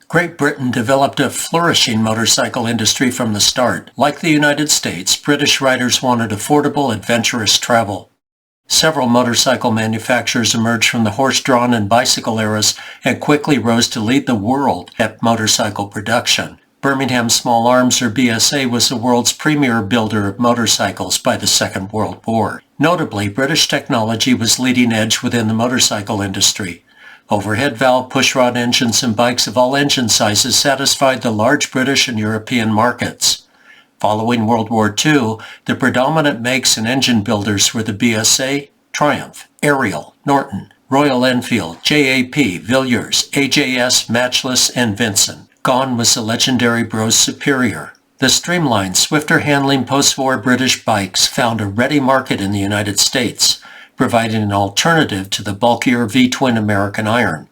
Great Britain developed a flourishing motorcycle industry from the start. Like the United States, British riders wanted affordable, adventurous travel. Several motorcycle manufacturers emerged from the horse-drawn and bicycle eras and quickly rose to lead the world at motorcycle production. Birmingham Small Arms, or BSA, was the world's premier builder of motorcycles by the Second World War. Notably, British technology was leading edge within the motorcycle industry. Overhead valve pushrod engines and bikes of all engine sizes satisfied the large British and European markets. Following World War II, the predominant makes and engine builders were the BSA, Triumph, Ariel, Norton, Royal Enfield, J.A.P, Villiers, AJS, Matchless, and Vincent. Gone was the legendary Bros Superior. The streamlined, swifter handling post-war British bikes found a ready market in the United States, providing an alternative to the bulkier V-twin American iron.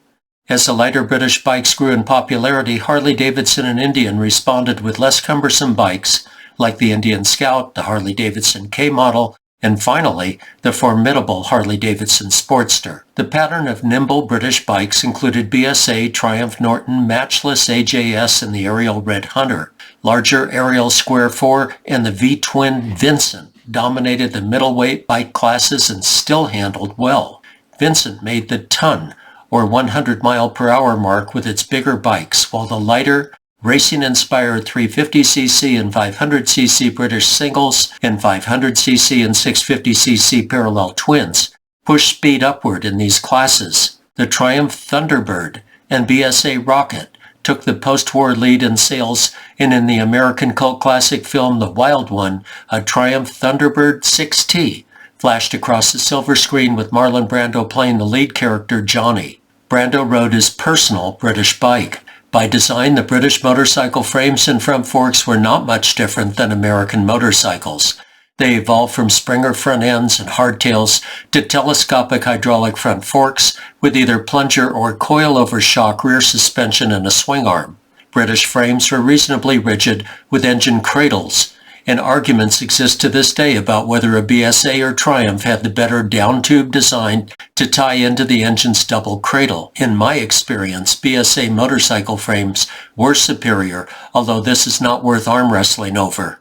As the lighter British bikes grew in popularity, Harley-Davidson and Indian responded with less cumbersome bikes, like the Indian Scout, the Harley-Davidson K model, and finally, the formidable Harley-Davidson Sportster. The pattern of nimble British bikes included BSA, Triumph, Norton, Matchless, AJS, and the Ariel Red Hunter. Larger Ariel Square 4 and the V-twin Vincent dominated the middleweight bike classes and still handled well. Vincent made the ton, or 100-mile-per-hour mark with its bigger bikes, while the lighter, racing-inspired 350cc and 500cc British singles and 500cc and 650cc parallel twins pushed speed upward in these classes. The Triumph Thunderbird and BSA Rocket took the post-war lead in sales, and in the American cult classic film The Wild One, a Triumph Thunderbird 6T flashed across the silver screen with Marlon Brando playing the lead character Johnny. Brando rode his personal British bike. By design, the British motorcycle frames and front forks were not much different than American motorcycles. They evolved from Springer front ends and hardtails to telescopic hydraulic front forks with either plunger or coil-over shock rear suspension and a swing arm. British frames were reasonably rigid with engine cradles, and arguments exist to this day about whether a BSA or Triumph had the better down-tube design to tie into the engine's double cradle. In my experience, BSA motorcycle frames were superior, although this is not worth arm wrestling over.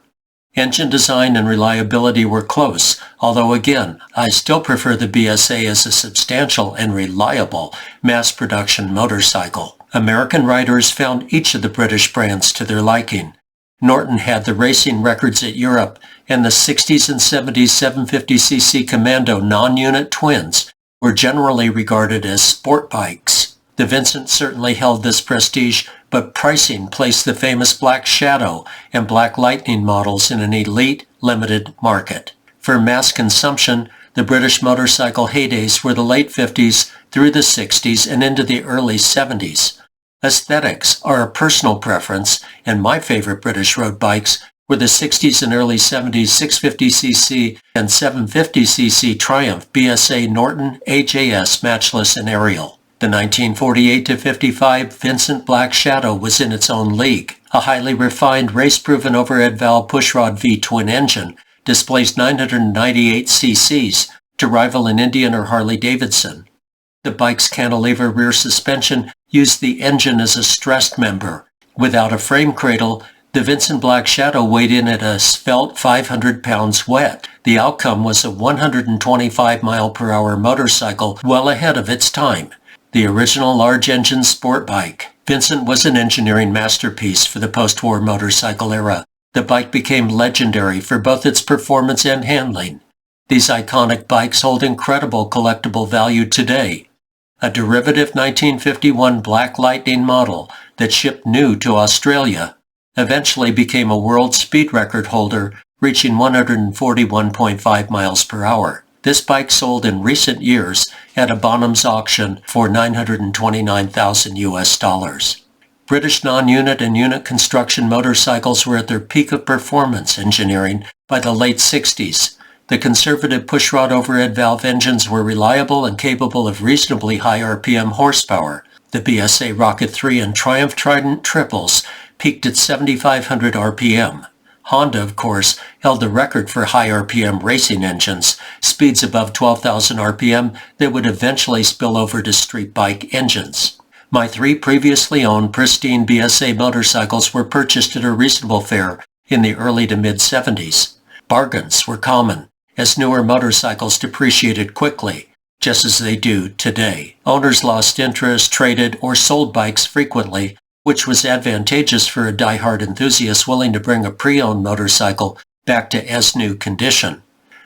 Engine design and reliability were close, although again, I still prefer the BSA as a substantial and reliable mass-production motorcycle. American riders found each of the British brands to their liking. Norton had the racing records at Europe, and the 60s and 70s 750cc Commando non-unit twins were generally regarded as sport bikes. The Vincent certainly held this prestige, but pricing placed the famous Black Shadow and Black Lightning models in an elite, limited market. For mass consumption, the British motorcycle heydays were the late 50s through the 60s and into the early 70s. Aesthetics are a personal preference, and my favorite British road bikes were the 60s and early 70s 650cc and 750cc Triumph, BSA, Norton, AJS, Matchless, and Ariel. The 1948-55 Vincent Black Shadow was in its own league. A highly refined, race-proven overhead valve pushrod V-twin engine displaced 998 cc's to rival an Indian or Harley-Davidson. The bike's cantilever rear suspension used the engine as a stressed member. Without a frame cradle, the Vincent Black Shadow weighed in at a svelte 500 pounds wet. The outcome was a 125-mile-per-hour motorcycle well ahead of its time. The original large-engine sport bike. Vincent was an engineering masterpiece for the post-war motorcycle era. The bike became legendary for both its performance and handling. These iconic bikes hold incredible collectible value today. A derivative 1951 Black Lightning model that shipped new to Australia eventually became a world speed record holder, reaching 141.5 miles per hour. This bike sold in recent years at a Bonhams auction for $929,000 US. British non-unit and unit construction motorcycles were at their peak of performance engineering by the late 60s. The conservative pushrod overhead valve engines were reliable and capable of reasonably high RPM horsepower. The BSA Rocket 3 and Triumph Trident triples peaked at 7,500 RPM. Honda, of course, held the record for high RPM racing engines, speeds above 12,000 RPM that would eventually spill over to street bike engines. My 3 previously owned pristine BSA motorcycles were purchased at a reasonable fare in the early to mid-70s. Bargains were common, as newer motorcycles depreciated quickly, just as they do today. Owners lost interest, traded, or sold bikes frequently, which was advantageous for a die-hard enthusiast willing to bring a pre-owned motorcycle back to as-new condition.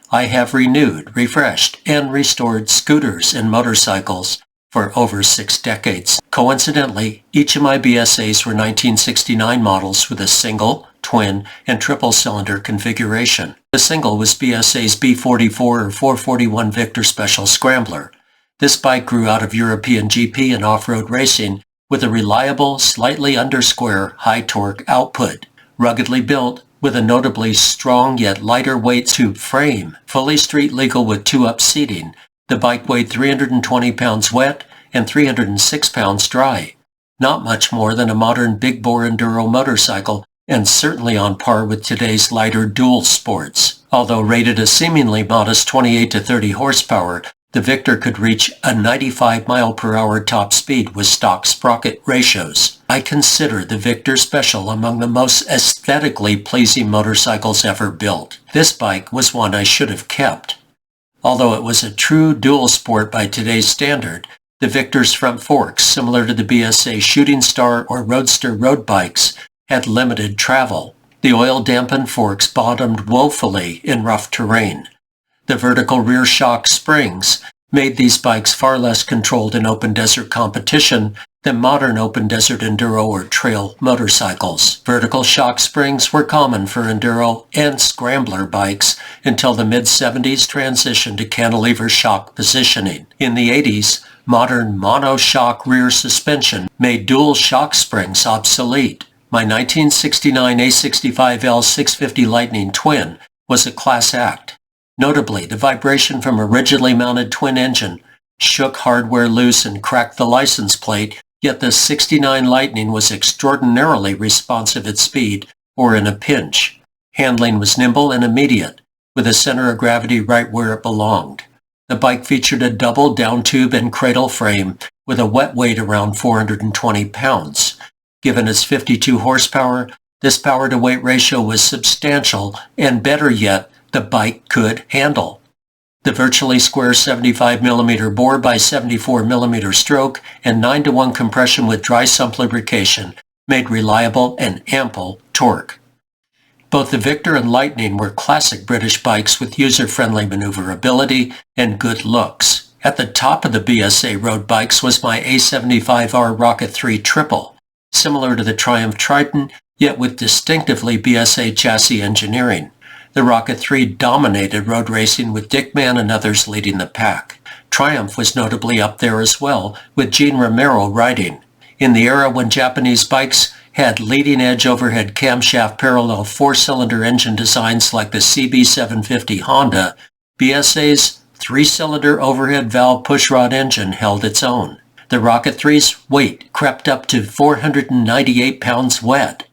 I have renewed, refreshed, and restored scooters and motorcycles for over 6 decades. Coincidentally, each of my BSAs were 1969 models with a single, twin, and triple-cylinder configuration. The single was BSA's B44 or 441 Victor Special Scrambler. This bike grew out of European GP and off-road racing with a reliable, slightly under-square, high-torque output. Ruggedly built, with a notably strong yet lighter weight tube frame, fully street legal with 2-up seating, the bike weighed 320 pounds wet and 306 pounds dry. Not much more than a modern big-bore enduro motorcycle, and certainly on par with today's lighter dual sports. Although rated a seemingly modest 28 to 30 horsepower, the Victor could reach a 95 mile/hour top speed with stock sprocket ratios. I consider the Victor Special among the most aesthetically pleasing motorcycles ever built. This bike was one I should have kept. Although it was a true dual sport by today's standard, the Victor's front forks, similar to the BSA Shooting Star or Roadster road bikes, had limited travel. The oil-dampened forks bottomed woefully in rough terrain. The vertical rear shock springs made these bikes far less controlled in open desert competition than modern open desert enduro or trail motorcycles. Vertical shock springs were common for enduro and scrambler bikes until the mid-70s transitioned to cantilever shock positioning. In the 80s, modern monoshock rear suspension made dual shock springs obsolete. My 1969 A65L 650 Lightning Twin was a class act. Notably, the vibration from a rigidly mounted twin engine shook hardware loose and cracked the license plate, yet the 69 Lightning was extraordinarily responsive at speed or in a pinch. Handling was nimble and immediate, with the center of gravity right where it belonged. The bike featured a double down tube and cradle frame with a wet weight around 420 pounds. Given its 52 horsepower, this power-to-weight ratio was substantial, and better yet, the bike could handle. The virtually square 75mm bore by 74mm stroke and 9-to-1 compression with dry sump lubrication made reliable and ample torque. Both the Victor and Lightning were classic British bikes with user-friendly maneuverability and good looks. At the top of the BSA road bikes was my A75R Rocket 3 Triple, similar to the Triumph Triton, yet with distinctively BSA chassis engineering. The Rocket 3 dominated road racing with Dick Mann and others leading the pack. Triumph was notably up there as well, with Gene Romero riding. In the era when Japanese bikes had leading-edge overhead camshaft parallel 4-cylinder engine designs like the CB750 Honda, BSA's 3-cylinder overhead valve pushrod engine held its own. The Rocket 3's weight crept up to 498 pounds wet.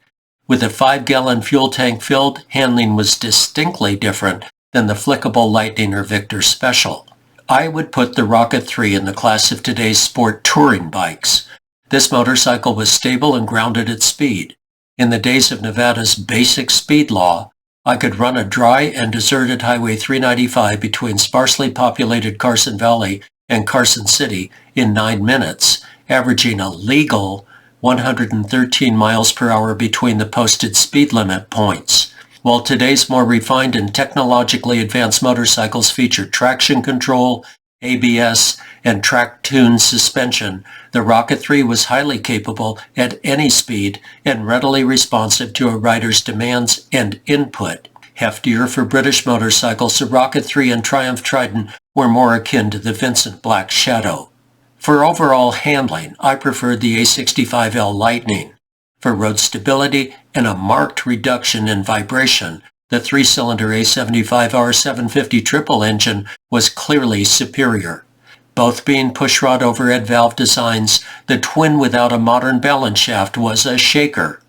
With a 5-gallon fuel tank filled, handling was distinctly different than the flickable Lightning or Victor Special. I would put the Rocket 3 in the class of today's sport touring bikes. This motorcycle was stable and grounded at speed. In the days of Nevada's basic speed law, I could run a dry and deserted Highway 395 between sparsely populated Carson Valley and Carson City in 9 minutes, averaging a legal 113 miles per hour between the posted speed limit points. While today's more refined and technologically advanced motorcycles feature traction control, ABS, and track-tuned suspension, the Rocket 3 was highly capable at any speed and readily responsive to a rider's demands and input. Heftier for British motorcycles, the Rocket 3 and Triumph Triton were more akin to the Vincent Black Shadow. For overall handling, I preferred the A65L Lightning. For road stability and a marked reduction in vibration, the 3-cylinder A75R 750 triple engine was clearly superior. Both being pushrod overhead valve designs, the twin without a modern balance shaft was a shaker.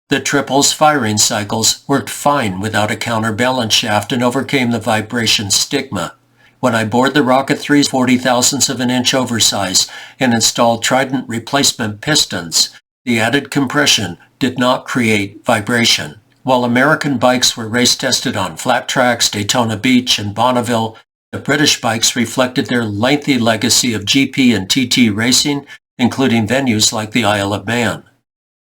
The triple's firing cycles worked fine without a counterbalance shaft and overcame the vibration stigma. When I bored the Rocket 3's 40,000ths of an inch oversize and installed Trident replacement pistons, the added compression did not create vibration. While American bikes were race tested on flat tracks, Daytona Beach, and Bonneville, the British bikes reflected their lengthy legacy of GP and TT racing, including venues like the Isle of Man.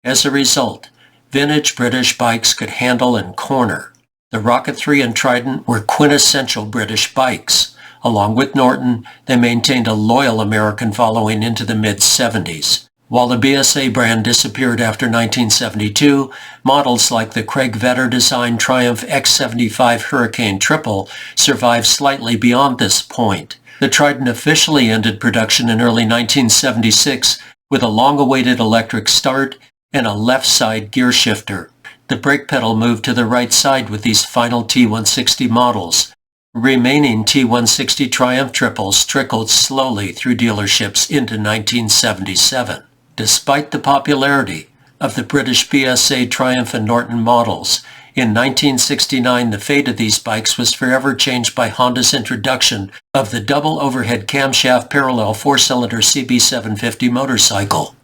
As a result, vintage British bikes could handle and corner. The Rocket 3 and Trident were quintessential British bikes. Along with Norton, they maintained a loyal American following into the mid-70s. While the BSA brand disappeared after 1972, models like the Craig Vetter-designed Triumph X75 Hurricane Triple survived slightly beyond this point. The Trident officially ended production in early 1976 with a long-awaited electric start and a left-side gear shifter. The brake pedal moved to the right side with these final T160 models. Remaining T160 Triumph triples trickled slowly through dealerships into 1977. Despite the popularity of the British BSA Triumph and Norton models, in 1969 the fate of these bikes was forever changed by Honda's introduction of the double overhead camshaft parallel four-cylinder CB750 motorcycle.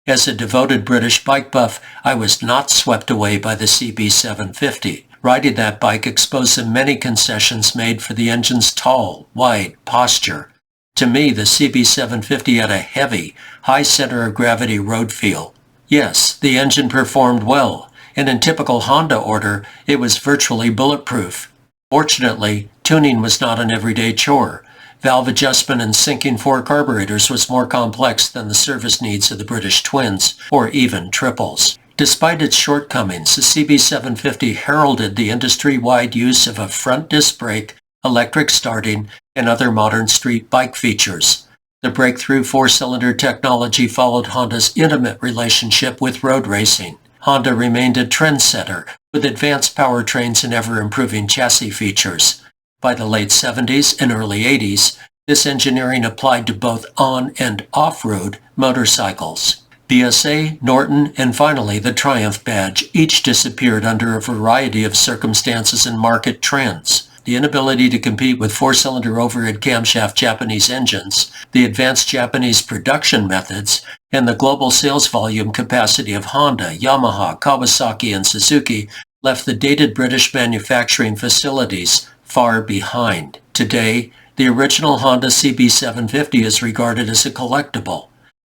As a devoted British bike buff, I was not swept away by the CB750. Riding that bike exposed the many concessions made for the engine's tall, wide posture. To me, the CB750 had a heavy, high center of gravity road feel. Yes, the engine performed well, and in typical Honda order, it was virtually bulletproof. Fortunately, tuning was not an everyday chore. Valve adjustment and syncing four carburetors was more complex than the service needs of the British twins, or even triples. Despite its shortcomings, the CB750 heralded the industry-wide use of a front disc brake, electric starting, and other modern street bike features. The breakthrough four-cylinder technology followed Honda's intimate relationship with road racing. Honda remained a trendsetter with advanced powertrains and ever-improving chassis features. By the late 70s and early 80s, this engineering applied to both on- and off-road motorcycles. BSA, Norton, and finally the Triumph badge each disappeared under a variety of circumstances and market trends. The inability to compete with four-cylinder overhead camshaft Japanese engines, the advanced Japanese production methods, and the global sales volume capacity of Honda, Yamaha, Kawasaki, and Suzuki left the dated British manufacturing facilities far behind. Today, the original Honda CB750 is regarded as a collectible.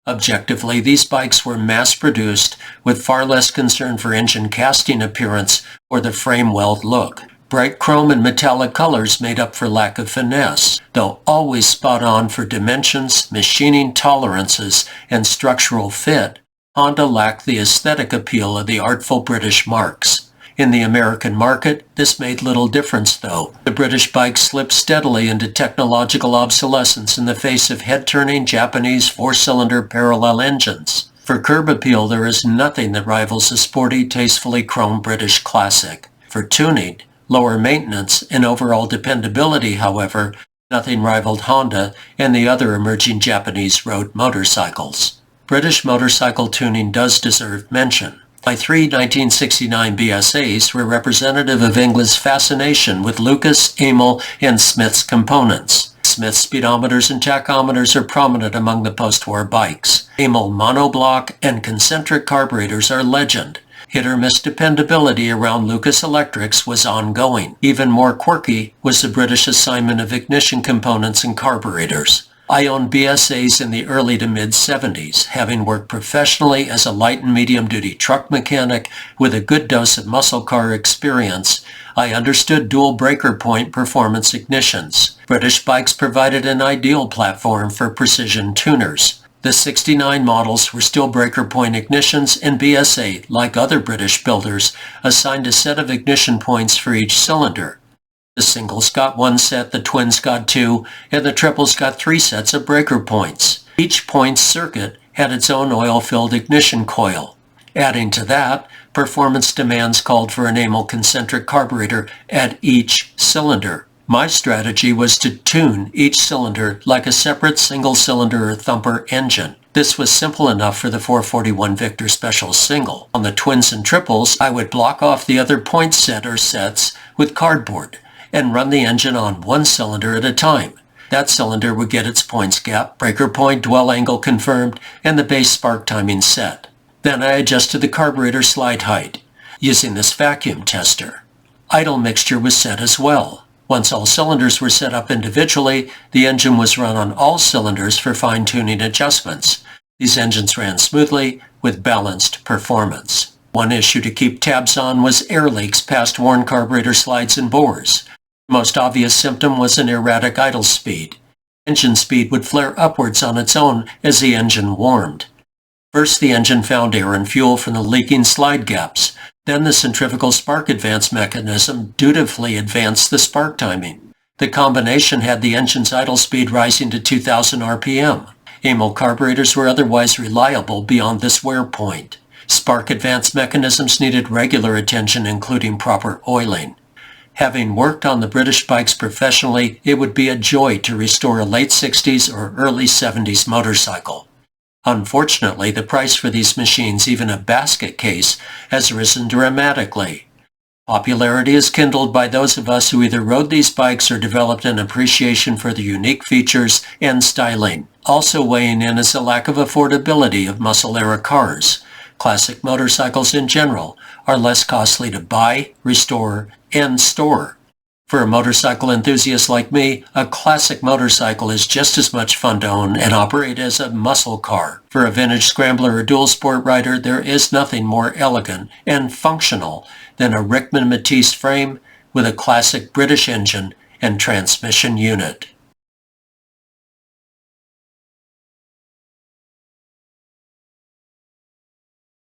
Objectively, these bikes were mass-produced with far less concern for engine casting appearance or the frame weld look. Bright chrome and metallic colors made up for lack of finesse. Though always spot on for dimensions, machining tolerances, and structural fit, Honda lacked the aesthetic appeal of the artful British marques. In the American market, this made little difference though. The British bike slipped steadily into technological obsolescence in the face of head-turning Japanese four-cylinder parallel engines. For curb appeal, there is nothing that rivals a sporty, tastefully chromed British classic. For tuning, lower maintenance, and overall dependability, however, nothing rivaled Honda and the other emerging Japanese road motorcycles. British motorcycle tuning does deserve mention. My three 1969 BSAs were representative of England's fascination with Lucas, Amel, and Smith's components. Smith's speedometers and tachometers are prominent among the post-war bikes. Amel monoblock and concentric carburetors are legend. Hit-or-miss dependability around Lucas Electrics was ongoing. Even more quirky was the British assignment of ignition components and carburetors. I owned BSAs in the early to mid-70s, having worked professionally as a light and medium-duty truck mechanic with a good dose of muscle car experience. I understood dual breaker point performance ignitions. British bikes provided an ideal platform for precision tuners. The 69 models were still breaker point ignitions, and BSA, like other British builders, assigned a set of ignition points for each cylinder. The singles got one set, the twins got two, and the triples got three sets of breaker points. Each point circuit had its own oil-filled ignition coil. Adding to that, performance demands called for an Amel concentric carburetor at each cylinder. My strategy was to tune each cylinder like a separate single-cylinder or thumper engine. This was simple enough for the 441 Victor Special single. On the twins and triples, I would block off the other point set or sets with cardboard. and run the engine on one cylinder at a time. That cylinder would get its points gap, breaker point, dwell angle confirmed, and the base spark timing set. Then I adjusted the carburetor slide height using this vacuum tester. Idle mixture was set as well. Once all cylinders were set up individually, the engine was run on all cylinders for fine-tuning adjustments. These engines ran smoothly with balanced performance. One issue to keep tabs on was air leaks past worn carburetor slides and bores. The most obvious symptom was an erratic idle speed. Engine speed would flare upwards on its own as the engine warmed. First, the engine found air and fuel from the leaking slide gaps. Then the centrifugal spark advance mechanism dutifully advanced the spark timing. The combination had the engine's idle speed rising to 2,000 RPM. Amyl carburetors were otherwise reliable beyond this wear point. Spark advance mechanisms needed regular attention, including proper oiling. Having worked on the British bikes professionally, it would be a joy to restore a late 60s or early 70s motorcycle. Unfortunately, the price for these machines, even a basket case, has risen dramatically. Popularity is kindled by those of us who either rode these bikes or developed an appreciation for the unique features and styling. Also weighing in is a lack of affordability of muscle-era cars. Classic motorcycles in general are less costly to buy, restore, and store. For a motorcycle enthusiast like me, a classic motorcycle is just as much fun to own and operate as a muscle car. For a vintage scrambler or dual sport rider, there is nothing more elegant and functional than a Rickman Matisse frame with a classic British engine and transmission unit.